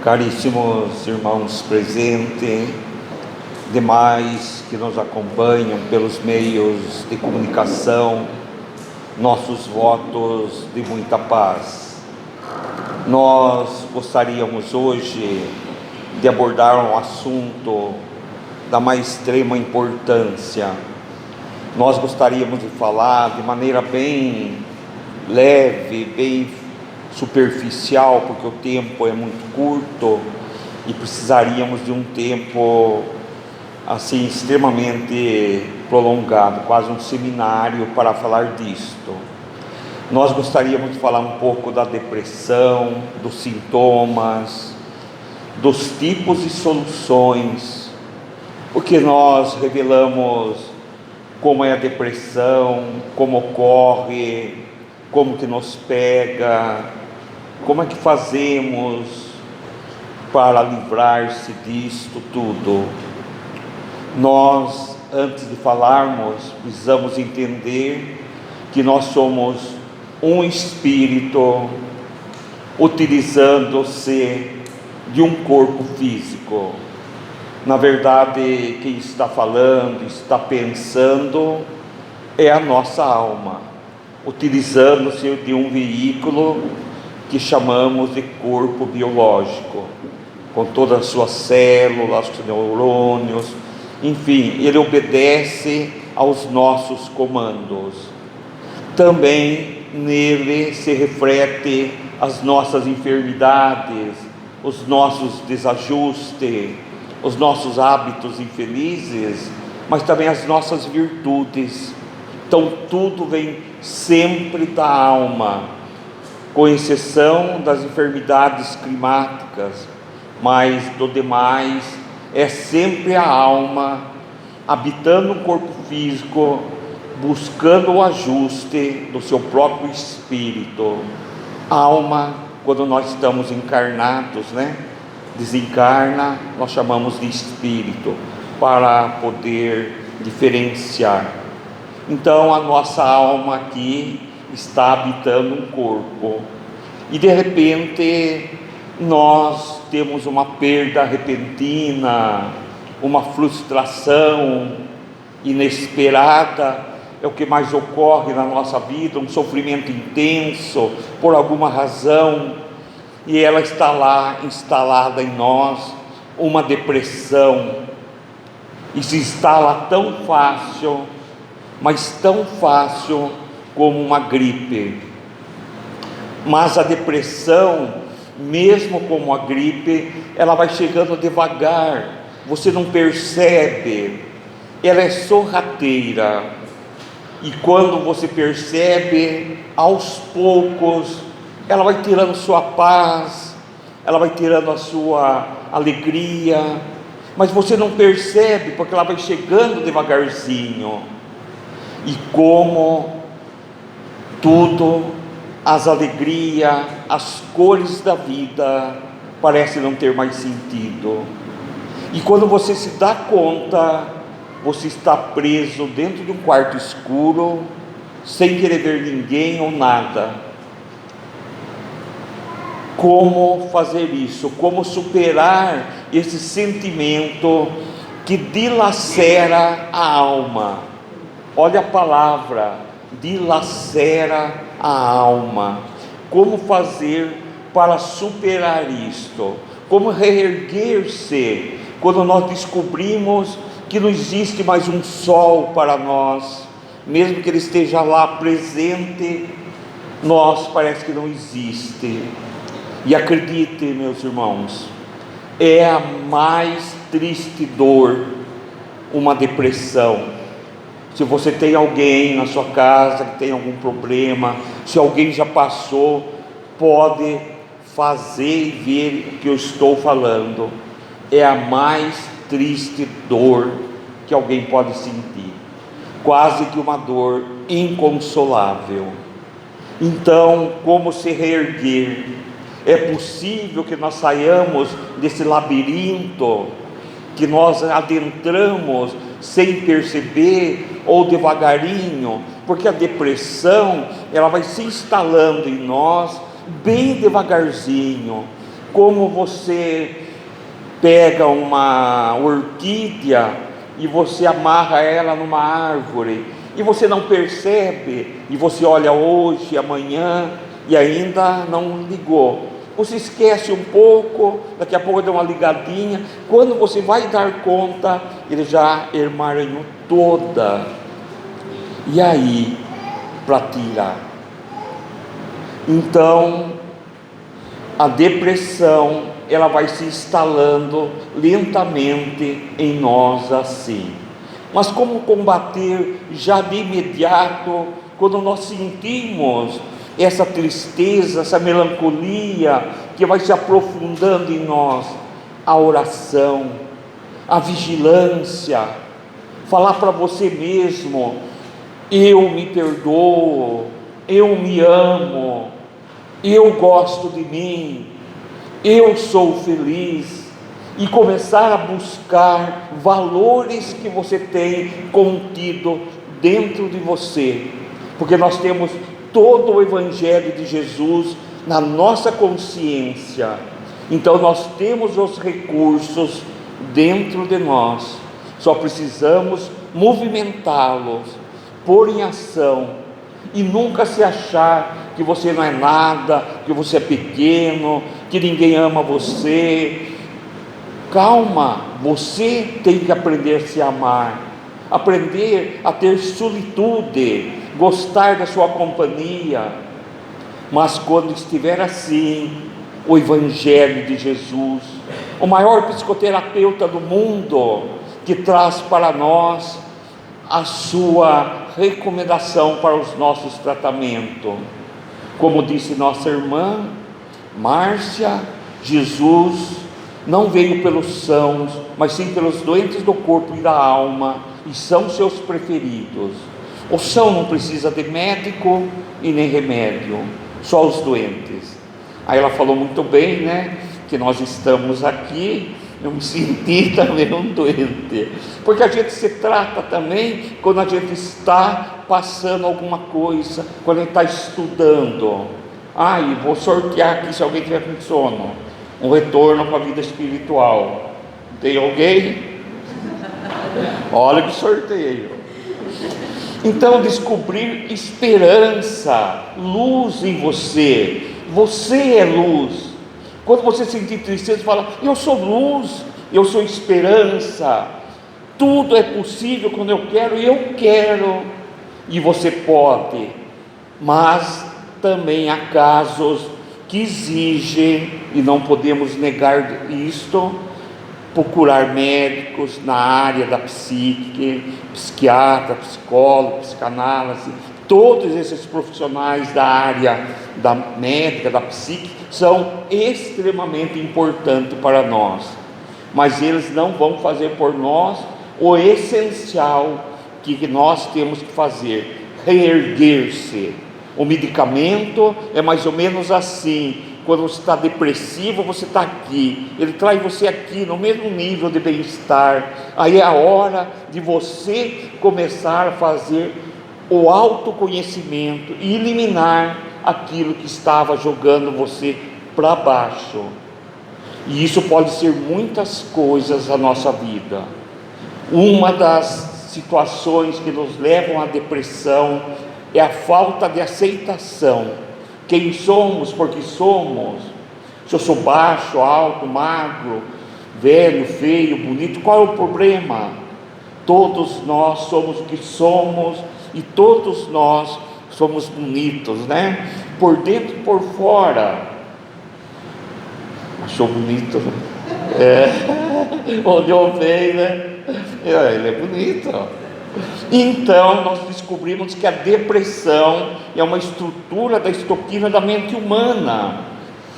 Caríssimos irmãos presentes, demais que nos acompanham pelos meios de comunicação, nossos votos de muita paz. Nós gostaríamos hoje de abordar um assunto da mais extrema importância. Nós gostaríamos de falar de maneira bem leve, bem superficial, porque o tempo é muito curto e precisaríamos de um tempo assim extremamente prolongado, quase um seminário para falar disto. Nós gostaríamos de falar um pouco da depressão, dos sintomas, dos tipos e soluções, porque nós revelamos como é a depressão, como ocorre, como que nos pega, como é que fazemos para livrar-se disto tudo. Nós, antes de falarmos, precisamos entender que nós somos um espírito utilizando-se de um corpo físico. Na verdade, quem está falando, está pensando, é a nossa alma, utilizando-se de um veículo que chamamos de corpo biológico, com todas as suas células, os neurônios, enfim, ele obedece aos nossos comandos. Também nele se reflete as nossas enfermidades, os nossos desajustes, os nossos hábitos infelizes, mas também as nossas virtudes. Então tudo vem sempre da alma, com exceção das enfermidades climáticas, mas do demais é sempre a alma habitando o corpo físico, buscando o ajuste do seu próprio espírito. Alma, quando nós estamos encarnados, desencarna, nós chamamos de espírito, para poder diferenciar. Então a nossa alma aqui está habitando um corpo, e de repente nós temos uma perda repentina, uma frustração inesperada, é o que mais ocorre na nossa vida, um sofrimento intenso por alguma razão, e ela está lá instalada em nós, uma depressão, e se instala tão fácil, mas tão fácil como uma gripe. Mas a depressão, mesmo como a gripe, ela vai chegando devagar, você não percebe, ela é sorrateira, e quando você percebe, aos poucos, ela vai tirando sua paz, ela vai tirando a sua alegria, mas você não percebe, porque ela vai chegando devagarzinho. E como tudo, as alegrias, as cores da vida parecem não ter mais sentido. E quando você se dá conta, você está preso dentro de um quarto escuro, sem querer ver ninguém ou nada. Como fazer isso? Como superar esse sentimento que dilacera a alma? Olha a palavra, dilacera a alma. Como fazer para superar isto? Como reerguer-se quando nós descobrimos que não existe mais um sol para nós, mesmo que ele esteja lá presente, nós parece que não existe. E acredite, meus irmãos, é a mais triste dor, uma depressão. Se você tem alguém na sua casa que tem algum problema, se alguém já passou, pode fazer e ver o que eu estou falando. É a mais triste dor que alguém pode sentir, quase que uma dor inconsolável. Então, como se reerguer? É possível que nós saiamos desse labirinto que nós adentramos sem perceber ou devagarinho, porque a depressão ela vai se instalando em nós bem devagarzinho, como você pega uma orquídea e você amarra ela numa árvore, e você não percebe, e você olha hoje, amanhã, e ainda não ligou. Você esquece um pouco, daqui a pouco dá uma ligadinha, quando você vai dar conta, ele já emaranhou toda. E aí, para tirar? Então, a depressão, ela vai se instalando lentamente em nós assim. Mas como combater já de imediato, quando nós sentimos essa tristeza, essa melancolia que vai se aprofundando em nós? A oração, a vigilância, falar para você mesmo: eu me perdoo, eu me amo, eu gosto de mim, eu sou feliz, e começar a buscar valores que você tem contido dentro de você, porque nós temos todo o Evangelho de Jesus na nossa consciência, então nós temos os recursos dentro de nós, só precisamos movimentá-los, pôr em ação, e nunca se achar que você não é nada, que você é pequeno, que ninguém ama você. Calma, você tem que aprender a se amar, aprender a ter solitude, gostar da sua companhia. Mas quando estiver assim, o Evangelho de Jesus, o maior psicoterapeuta do mundo, que traz para nós a sua recomendação para os nossos tratamentos. Como disse nossa irmã Márcia, Jesus não veio pelos sãos, mas sim pelos doentes do corpo e da alma, e são seus preferidos. O são não precisa de médico e nem remédio, só os doentes. Aí ela falou muito bem, né, que nós estamos aqui. Eu me senti também um doente, porque a gente se trata também quando a gente está passando alguma coisa, quando a gente está estudando. E vou sortear aqui, se alguém tiver com sono, um retorno para a vida espiritual. Tem alguém? Olha que sorteio. Então, descobrir esperança, luz em você. Você é luz. Quando você sentir tristeza, fala: eu sou luz, eu sou esperança, tudo é possível quando eu quero, e eu quero. E você pode, mas também há casos que exigem, e não podemos negar isto, procurar médicos na área da psique, psiquiatra, psicólogo, psicanálise. Todos esses profissionais da área da médica, da psique, são extremamente importantes para nós, mas eles não vão fazer por nós o essencial que nós temos que fazer: reerguer-se. O medicamento é mais ou menos assim. Quando você está depressivo, você está aqui, ele traz você aqui no mesmo nível de bem-estar. Aí é a hora de você começar a fazer o autoconhecimento e eliminar aquilo que estava jogando você para baixo. E isso pode ser muitas coisas na nossa vida. Uma das situações que nos levam à depressão é a falta de aceitação. Quem somos, porque somos. Se eu sou baixo, alto, magro, velho, feio, bonito, qual é o problema? Todos nós somos o que somos, e todos nós somos bonitos, né? Por dentro e por fora. Achou bonito? Olhou bem, né? Ele é bonito. Então nós descobrimos que a depressão é uma estrutura da estoquina da mente humana,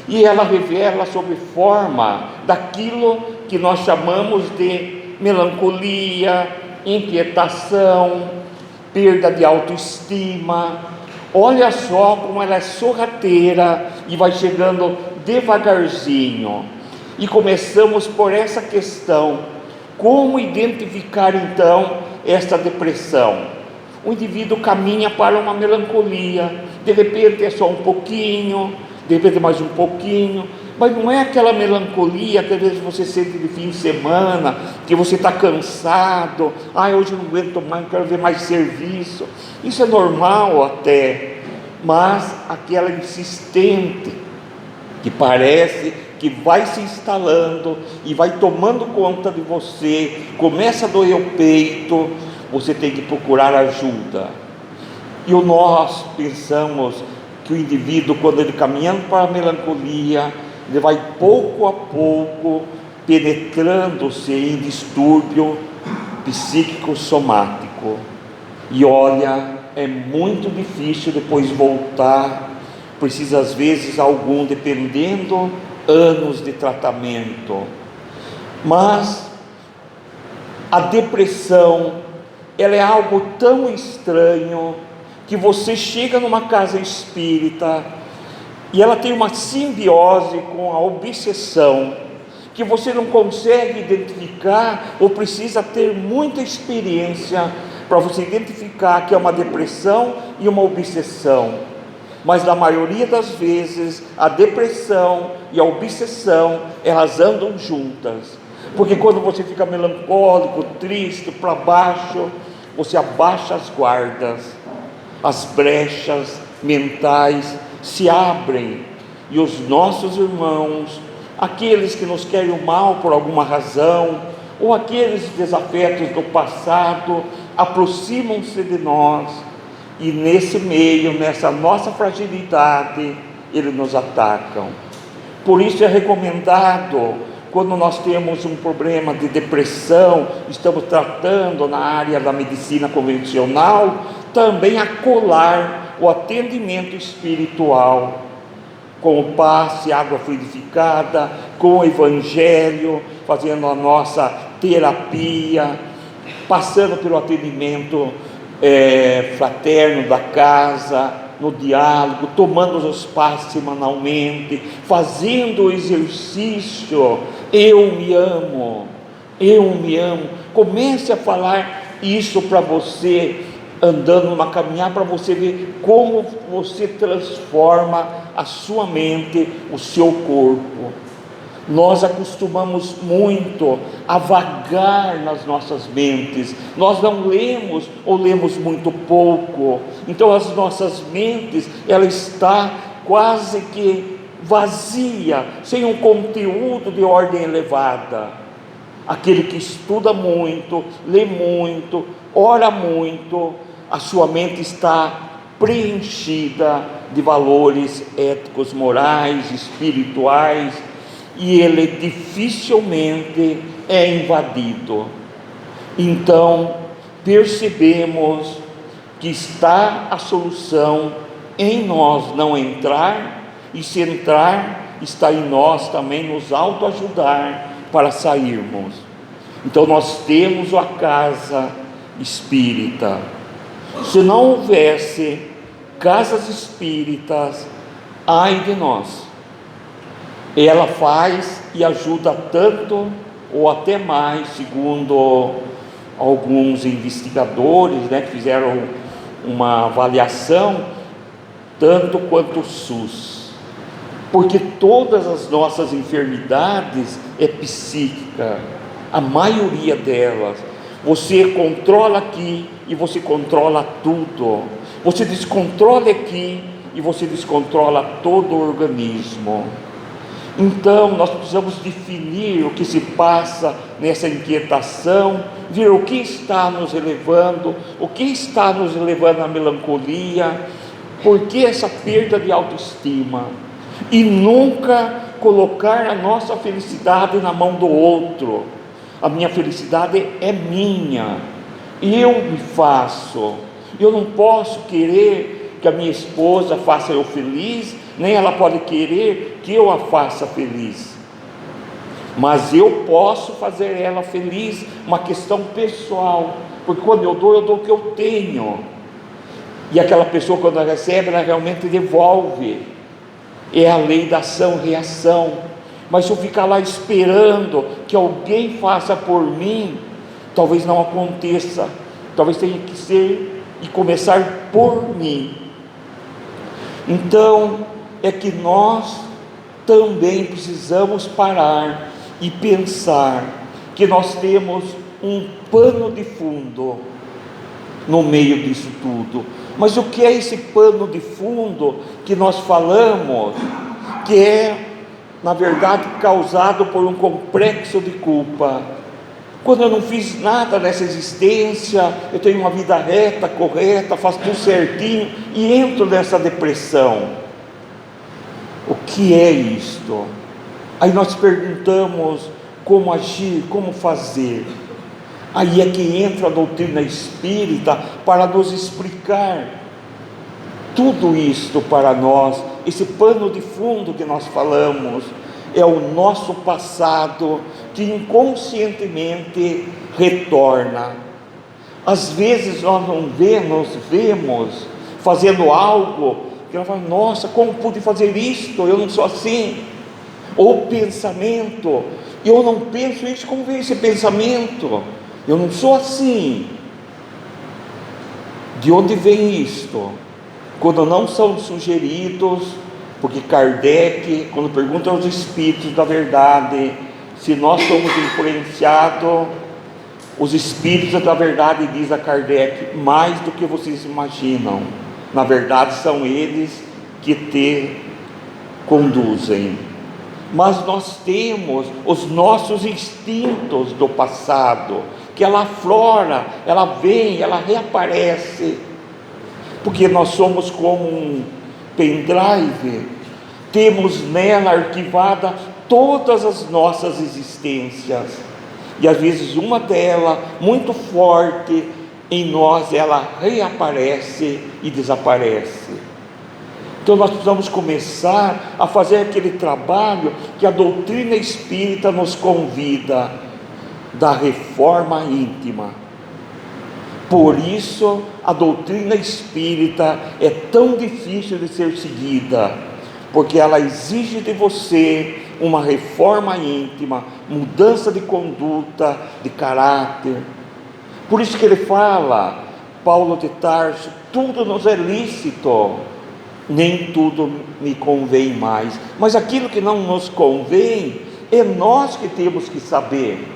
e ela revela sob forma daquilo que nós chamamos de melancolia, inquietação, perda de autoestima. Olha só como ela é sorrateira e vai chegando devagarzinho. E começamos por essa questão: como identificar então esta depressão? O indivíduo caminha para uma melancolia, de repente é só um pouquinho, de repente mais um pouquinho, mas não é aquela melancolia que às vezes você sente de fim de semana, que você está cansado, hoje eu não aguento mais, não quero ver mais serviço. Isso é normal até, mas aquela insistente, que parece que vai se instalando e vai tomando conta de você, começa a doer o peito, você tem que procurar ajuda. E nós pensamos que o indivíduo, quando ele caminhando para a melancolia, ele vai pouco a pouco penetrando-se em distúrbio psíquico somático. E olha, é muito difícil depois voltar, precisa às vezes algum, dependendo, anos de tratamento. Mas a depressão, ela é algo tão estranho, que você chega numa casa espírita e ela tem uma simbiose com a obsessão, que você não consegue identificar, ou precisa ter muita experiência para você identificar que é uma depressão e uma obsessão. Mas na maioria das vezes a depressão e a obsessão, elas andam juntas, porque quando você fica melancólico, triste, para baixo, você abaixa as guardas, as brechas mentais se abrem, e os nossos irmãos, aqueles que nos querem o mal por alguma razão, ou aqueles desafetos do passado, aproximam-se de nós, e nesse meio, nessa nossa fragilidade, eles nos atacam. Por isso é recomendado, quando nós temos um problema de depressão, estamos tratando na área da medicina convencional, também acolar o atendimento espiritual, com o passe, água fluidificada, com o evangelho, fazendo a nossa terapia, passando pelo atendimento fraterno da casa, no diálogo, tomando os passos semanalmente, fazendo o exercício, eu me amo, comece a falar isso para você, andando numa caminhada, para você ver como você transforma a sua mente, o seu corpo. Nós acostumamos muito a vagar nas nossas mentes, nós não lemos ou lemos muito pouco, então as nossas mentes, ela está quase que vazia, sem um conteúdo de ordem elevada. Aquele que estuda muito, lê muito, ora muito, a sua mente está preenchida de valores éticos, morais, espirituais, e ele dificilmente é invadido. Então percebemos que está a solução em nós não entrar, e se entrar, está em nós também nos autoajudar para sairmos. Então nós temos a casa espírita. Se não houvesse casas espíritas, ai de nós. Ela faz e ajuda tanto, ou até mais, segundo alguns investigadores, que fizeram uma avaliação, tanto quanto o SUS, porque todas as nossas enfermidades é psíquica, a maioria delas. Você controla aqui e você controla tudo, você descontrola aqui e você descontrola todo o organismo. Então nós precisamos definir o que se passa nessa inquietação, ver o que está nos elevando, o que está nos levando à melancolia, por que essa perda de autoestima, e nunca colocar a nossa felicidade na mão do outro. A minha felicidade é minha, eu me faço, eu não posso querer que a minha esposa faça eu feliz, nem ela pode querer que eu a faça feliz, mas eu posso fazer ela feliz, uma questão pessoal, porque quando eu dou o que eu tenho, e aquela pessoa, quando ela recebe, ela realmente devolve. É a lei da ação e reação. Mas se eu ficar lá esperando que alguém faça por mim, talvez não aconteça, talvez tenha que ser e começar por mim. Então é que nós também precisamos parar e pensar que nós temos um pano de fundo no meio disso tudo. Mas o que é esse pano de fundo que nós falamos, que é, na verdade, causado por um complexo de culpa? Quando eu não fiz nada nessa existência, eu tenho uma vida reta, correta, faço tudo certinho e entro nessa depressão. O que é isto? Aí nós perguntamos como agir, como fazer. Aí é que entra a doutrina espírita para nos explicar tudo isto para nós. Esse pano de fundo que nós falamos é o nosso passado que inconscientemente retorna. Às vezes nós não vemos fazendo algo que nós falamos: nossa, como pude fazer isto? Eu não sou assim. Ou pensamento: eu não penso isso, como veio esse pensamento? Eu não sou assim. De onde vem isto? Quando não são sugeridos, porque Kardec, quando pergunta aos espíritos da verdade, se nós somos influenciados, os espíritos da verdade diz a Kardec: mais do que vocês imaginam, na verdade são eles que te conduzem. Mas nós temos os nossos instintos do passado, que ela aflora, ela vem, ela reaparece, porque nós somos como um pendrive, temos nela arquivada todas as nossas existências, e às vezes uma delas, muito forte em nós, ela reaparece e desaparece. Então nós precisamos começar a fazer aquele trabalho que a doutrina espírita nos convida, da reforma íntima. Por isso a doutrina espírita é tão difícil de ser seguida, porque ela exige de você uma reforma íntima, mudança de conduta, de caráter. Por isso que ele fala, Paulo de Tarso: tudo nos é lícito, nem tudo me convém mais. Mas aquilo que não nos convém, é nós que temos que saber,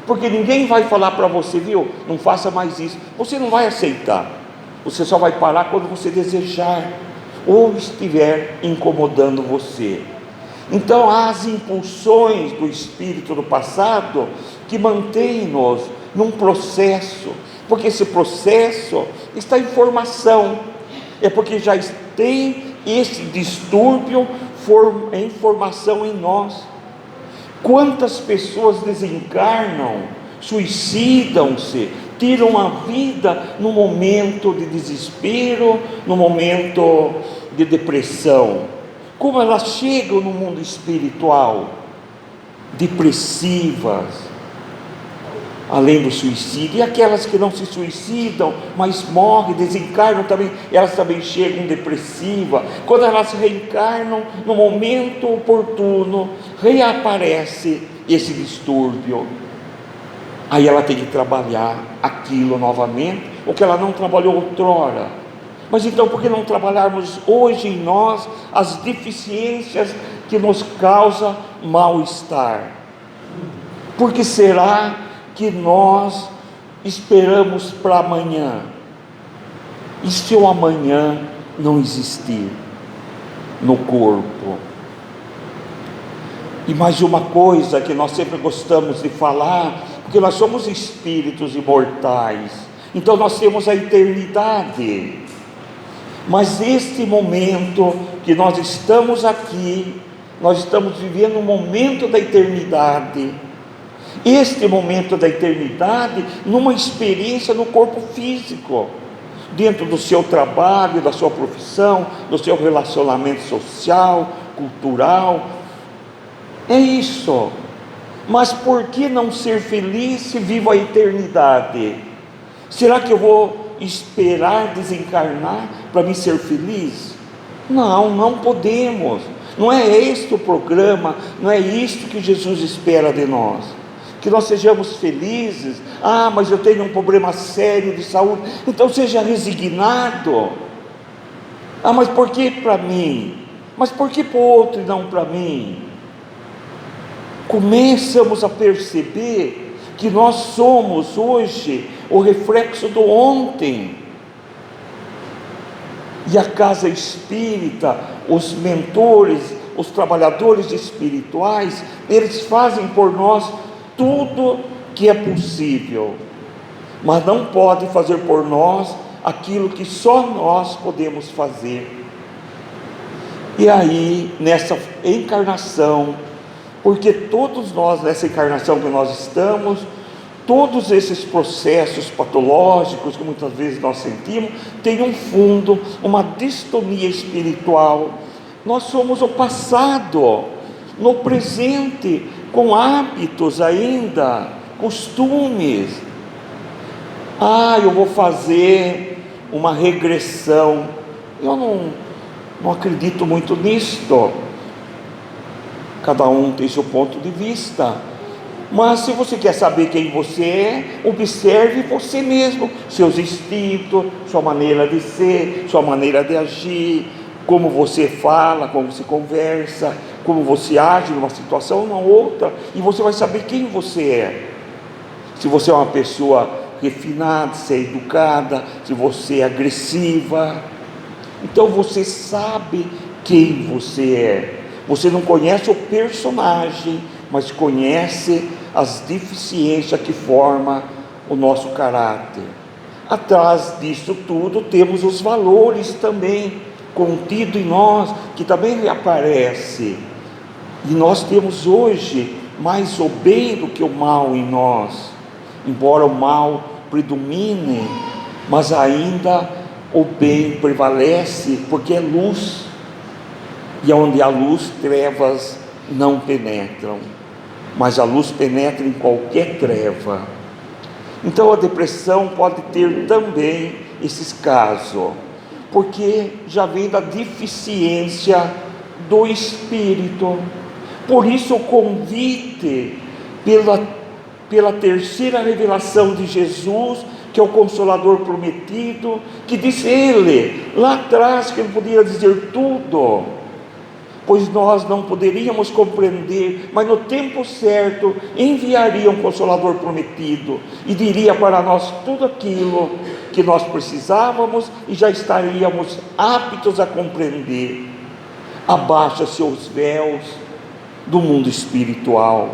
porque ninguém vai falar para você: viu, não faça mais isso. Você não vai aceitar, você só vai parar quando você desejar, ou estiver incomodando você. Então há as impulsões do espírito do passado que mantêm-nos num processo, porque esse processo está em formação, é porque já tem esse distúrbio em formação em nós. Quantas pessoas desencarnam, suicidam-se, tiram a vida no momento de desespero, no momento de depressão? Como elas chegam no mundo espiritual? Depressivas, além do suicídio. E aquelas que não se suicidam, mas morrem, desencarnam também, elas também chegam depressivas. Quando elas reencarnam, no momento oportuno, reaparece esse distúrbio. Aí ela tem que trabalhar aquilo novamente, o que ela não trabalhou outrora. Mas então, por que não trabalharmos hoje em nós as deficiências que nos causam mal-estar? Por que será que nós esperamos para amanhã? E se o amanhã não existir no corpo? E mais uma coisa que nós sempre gostamos de falar, porque nós somos espíritos imortais, então nós temos a eternidade. Mas este momento que nós estamos aqui, nós estamos vivendo um momento da eternidade. Este momento da eternidade, numa experiência no corpo físico, dentro do seu trabalho, da sua profissão, do seu relacionamento social, cultural. É isso. Mas por que não ser feliz se vivo a eternidade? Será que eu vou esperar desencarnar para me ser feliz? Não, não podemos. Não é este o programa, não é isto que Jesus espera de nós. Que nós sejamos felizes. Ah, mas eu tenho um problema sério de saúde. Então seja resignado. Ah, mas por que para mim? Mas por que para o outro e não para mim? Começamos a perceber que nós somos hoje o reflexo do ontem. E a casa espírita, os mentores, os trabalhadores espirituais, eles fazem por nós tudo que é possível, mas não podem fazer por nós aquilo que só nós podemos fazer. E aí, nessa encarnação, porque todos nós, nessa encarnação que nós estamos, todos esses processos patológicos que muitas vezes nós sentimos, têm um fundo, uma distonia espiritual. Nós somos o passado, no presente, com hábitos ainda, costumes. Eu vou fazer uma regressão. Eu não acredito muito nisto. Cada um tem seu ponto de vista. Mas se você quer saber quem você é, observe você mesmo, seus instintos, sua maneira de ser, sua maneira de agir, como você fala, como você conversa, como você age numa situação ou numa outra, e você vai saber quem você é. Se você é uma pessoa refinada, se é educada, se você é agressiva, então você sabe quem você é. Você não conhece o personagem, mas conhece as deficiências que formam o nosso caráter. Atrás disso tudo temos os valores também contidos em nós, que também reaparece. E nós temos hoje mais o bem do que o mal em nós. Embora o mal predomine, mas ainda o bem prevalece, porque é luz. E onde há luz, trevas não penetram, mas a luz penetra em qualquer treva. Então a depressão pode ter também esses casos, porque já vem da deficiência do espírito. Por isso o convite pela terceira revelação de Jesus, que é o Consolador prometido, que disse ele lá atrás que ele podia dizer tudo, pois nós não poderíamos compreender, mas no tempo certo enviaria um Consolador prometido e diria para nós tudo aquilo que nós precisávamos e já estaríamos aptos a compreender. Abaixa-se os véus do mundo espiritual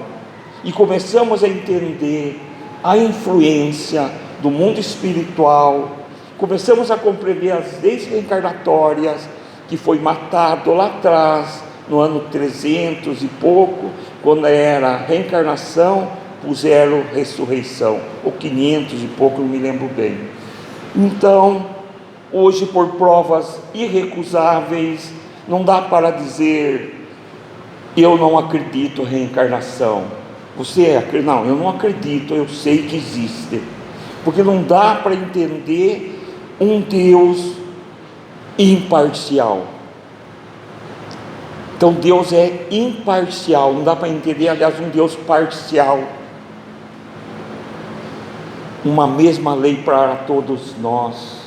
e começamos a entender a influência do mundo espiritual, começamos a compreender as leis reencarnatórias, que foi matado lá atrás, no ano 300 e pouco, quando era reencarnação, puseram ressurreição, ou 500 e pouco, não me lembro bem. Então, hoje, por provas irrecusáveis, não dá para dizer, eu não acredito em reencarnação. Você acredita? Não, eu não acredito, eu sei que existe, porque não dá para entender um Deus imparcial. Então Deus é imparcial, não dá para entender, aliás, um Deus parcial. Uma mesma lei para todos nós,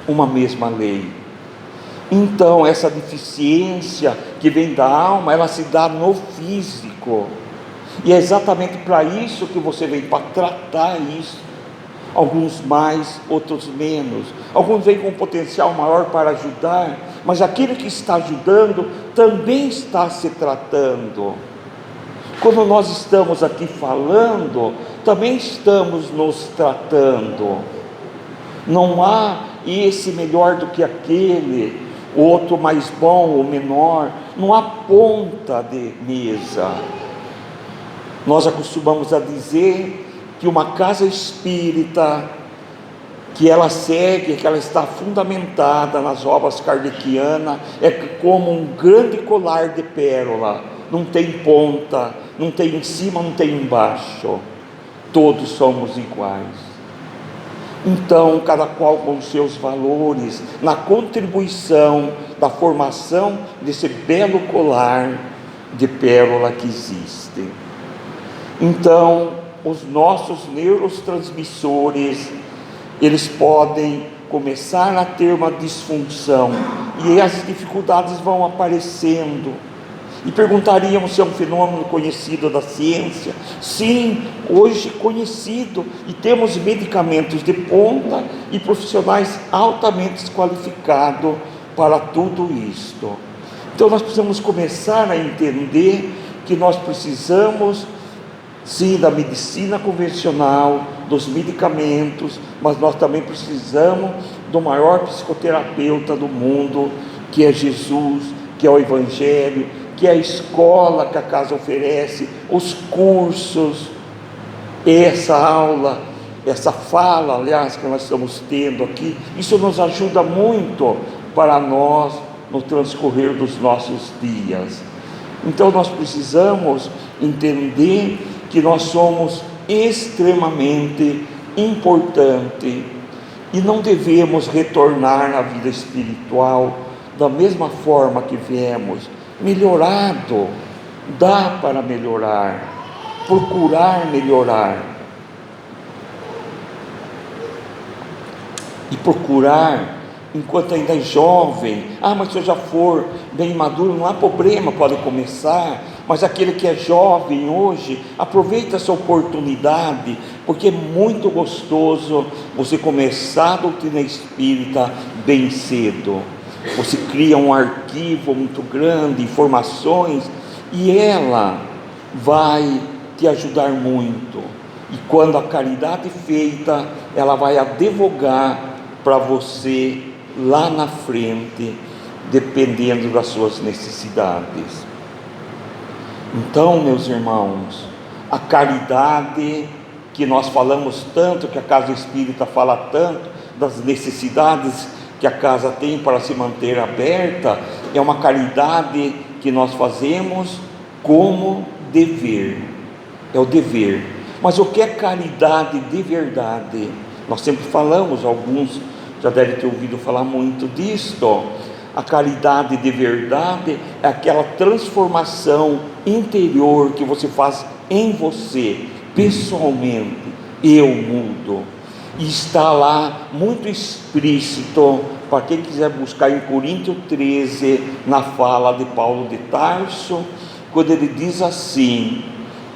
uma mesma lei. Então essa deficiência que vem da alma, ela se dá no físico, e é exatamente para isso que você vem, para tratar isso. Alguns mais, outros menos. Alguns vêm com potencial maior para ajudar, mas aquele que está ajudando também está se tratando. Quando nós estamos aqui falando, também estamos nos tratando. Não há esse melhor do que aquele, outro mais bom ou menor. Não há ponta de mesa. Nós acostumamos a dizer que uma casa espírita, que ela segue, que ela está fundamentada nas obras kardecianas, é como um grande colar de pérola, não tem ponta, não tem em cima, não tem embaixo, todos somos iguais. Então, cada qual com seus valores, na contribuição da formação desse belo colar de pérola que existe. Então, os nossos neurotransmissores, eles podem começar a ter uma disfunção, e as dificuldades vão aparecendo, e perguntaríamos se é um fenômeno conhecido da ciência. Sim, hoje conhecido, e temos medicamentos de ponta e profissionais altamente qualificados para tudo isto. Então nós precisamos começar a entender que nós precisamos sim da medicina convencional, dos medicamentos, mas nós também precisamos do maior psicoterapeuta do mundo, que é Jesus, que é o Evangelho, que é a escola que a casa oferece, os cursos, essa aula, essa fala, aliás, que nós estamos tendo aqui. Isso nos ajuda muito para nós no transcorrer dos nossos dias. Então nós precisamos entender que nós somos extremamente importantes e não devemos retornar à vida espiritual da mesma forma que viemos, melhorado. Dá para melhorar, procurar melhorar, e procurar enquanto ainda é jovem. Mas se eu já for bem maduro, não há problema, pode começar. Mas aquele que é jovem hoje, aproveita essa oportunidade, porque é muito gostoso você começar a doutrina espírita bem cedo. Você cria um arquivo muito grande, informações, e ela vai te ajudar muito. E quando a caridade feita, ela vai advogar para você lá na frente, dependendo das suas necessidades. Então, meus irmãos, a caridade que nós falamos tanto, que a casa espírita fala tanto, das necessidades que a casa tem para se manter aberta, é uma caridade que nós fazemos como dever, é o dever. Mas o que é caridade de verdade? Nós sempre falamos, alguns já devem ter ouvido falar muito disto. A caridade de verdade é aquela transformação interior que você faz em você, pessoalmente. Eu mudo, e está lá muito explícito, para quem quiser buscar em Coríntios 13, na fala de Paulo de Tarso, quando ele diz assim: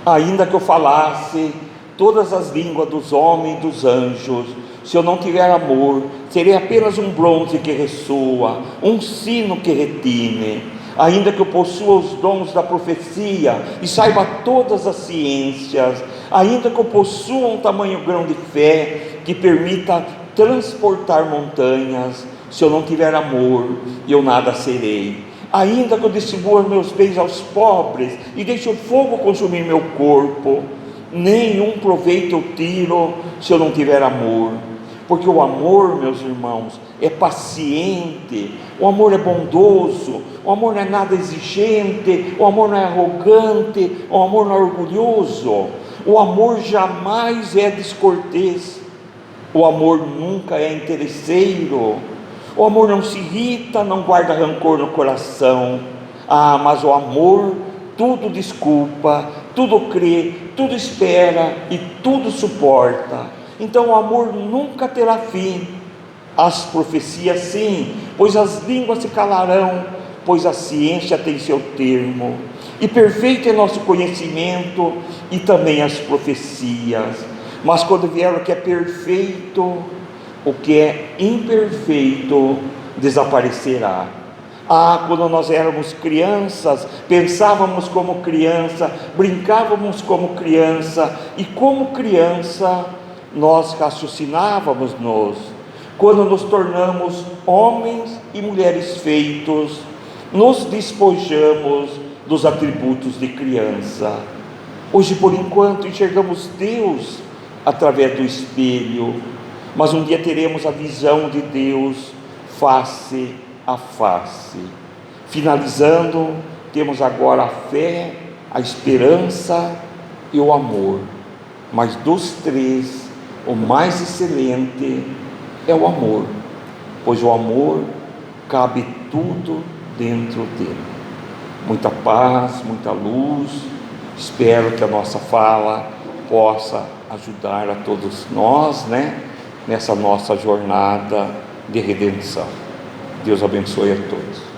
ainda que eu falasse todas as línguas dos homens e dos anjos, se eu não tiver amor, serei apenas um bronze que ressoa, um sino que retine. Ainda que eu possua os dons da profecia e saiba todas as ciências, ainda que eu possua um tamanho grão de fé que permita transportar montanhas, se eu não tiver amor, eu nada serei. Ainda que eu distribua meus bens aos pobres e deixe o fogo consumir meu corpo, nenhum proveito eu tiro se eu não tiver amor. Porque o amor, meus irmãos, é paciente, o amor é bondoso, o amor não é nada exigente, o amor não é arrogante, o amor não é orgulhoso, o amor jamais é descortês, o amor nunca é interesseiro, o amor não se irrita, não guarda rancor no coração. Mas o amor tudo desculpa, tudo crê, tudo espera e tudo suporta. Então o amor nunca terá fim. As profecias sim, pois as línguas se calarão, pois a ciência tem seu termo, e perfeito é nosso conhecimento e também as profecias. Mas quando vier o que é perfeito, o que é imperfeito desaparecerá. Quando nós éramos crianças, pensávamos como criança, brincávamos como criança, e como criança nós raciocinávamos. Quando nos tornamos homens e mulheres feitos, nos despojamos dos atributos de criança. Hoje, por enquanto, enxergamos Deus através do espelho, mas um dia teremos a visão de Deus face a face. Finalizando, temos agora a fé, a esperança e o amor, mas dos três, o mais excelente é o amor, pois o amor cabe tudo dentro dele. Muita paz, muita luz. Espero que a nossa fala possa ajudar a todos nós, nessa nossa jornada de redenção. Deus abençoe a todos.